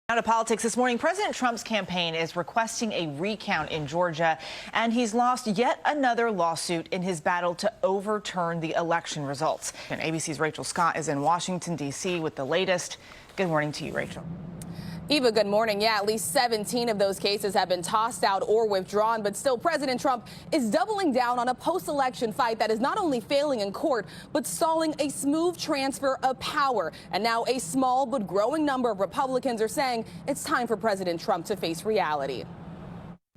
Now to politics this morning, President Trump's campaign is requesting a recount in Georgia, and he's lost yet another lawsuit in his battle to overturn the election results. And ABC's Rachel Scott is in Washington, D.C. with the latest. Good morning to you, Rachel. Eva, good morning. Yeah, at least 17 of those cases have been tossed out or withdrawn. But still, President Trump is doubling down on a post-election fight that is not only failing in court, but stalling a smooth transfer of power. And now a small but growing number of Republicans are saying it's time for President Trump to face reality.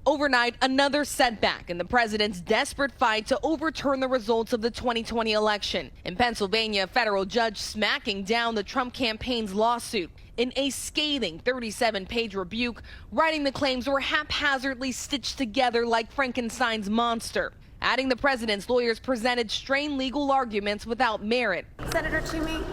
Overnight, another setback in the president's desperate fight to overturn the results of the 2020 election. In Pennsylvania, a federal judge smacking down the Trump campaign's lawsuit in a scathing 37-page rebuke, writing the claims were haphazardly stitched together like Frankenstein's monster, adding the president's lawyers presented strained legal arguments without merit. Senator Toomey.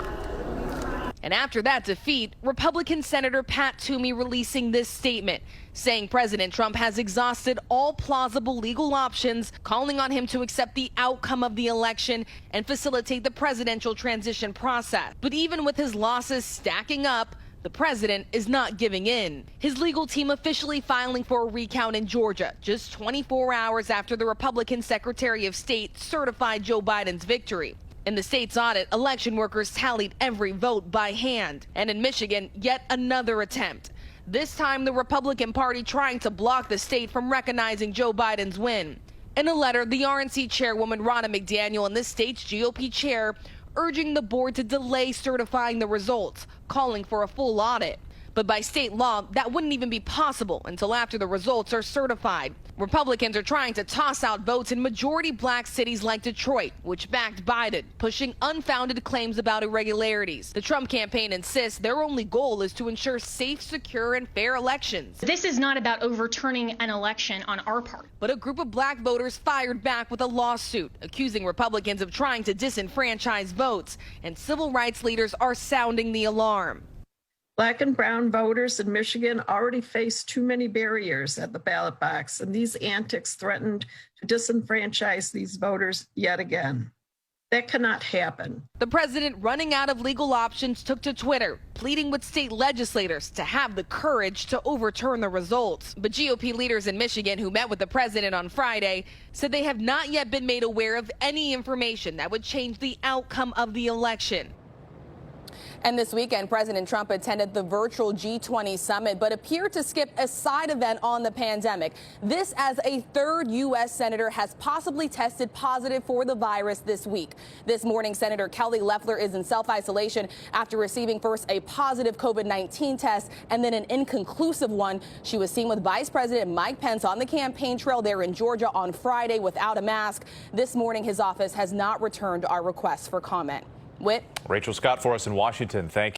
And after that defeat, Republican Senator Pat Toomey releasing this statement, saying President Trump has exhausted all plausible legal options, calling on him to accept the outcome of the election and facilitate the presidential transition process. But even with his losses stacking up, the president is not giving in. His legal team officially filing for a recount in Georgia just 24 hours after the Republican Secretary of State certified Joe Biden's victory. In the state's audit, election workers tallied every vote by hand. And in Michigan, yet another attempt. This time, the Republican Party trying to block the state from recognizing Joe Biden's win. In a letter, the RNC chairwoman Ronna McDaniel and the state's GOP chair urging the board to delay certifying the results, calling for a full audit. But by state law, that wouldn't even be possible until after the results are certified. Republicans are trying to toss out votes in majority black cities like Detroit, which backed Biden, pushing unfounded claims about irregularities. The Trump campaign insists their only goal is to ensure safe, secure, and fair elections. This is not about overturning an election on our part. But a group of black voters fired back with a lawsuit, accusing Republicans of trying to disenfranchise votes, and civil rights leaders are sounding the alarm. Black and brown voters in Michigan already face too many barriers at the ballot box, and these antics threatened to disenfranchise these voters yet again. That cannot happen. The president, running out of legal options, took to Twitter, pleading with state legislators to have the courage to overturn the results. But GOP leaders in Michigan who met with the president on Friday said they have not yet been made aware of any information that would change the outcome of the election. And this weekend, President Trump attended the virtual G20 summit, but appeared to skip a side event on the pandemic. This as a third U.S. senator has possibly tested positive for the virus this week. This morning, Senator Kelly Loeffler is in self-isolation after receiving first a positive COVID-19 test and then an inconclusive one. She was seen with Vice President Mike Pence on the campaign trail there in Georgia on Friday without a mask. This morning, his office has not returned our requests for comment. Whit. Rachel Scott for us in Washington. Thank you.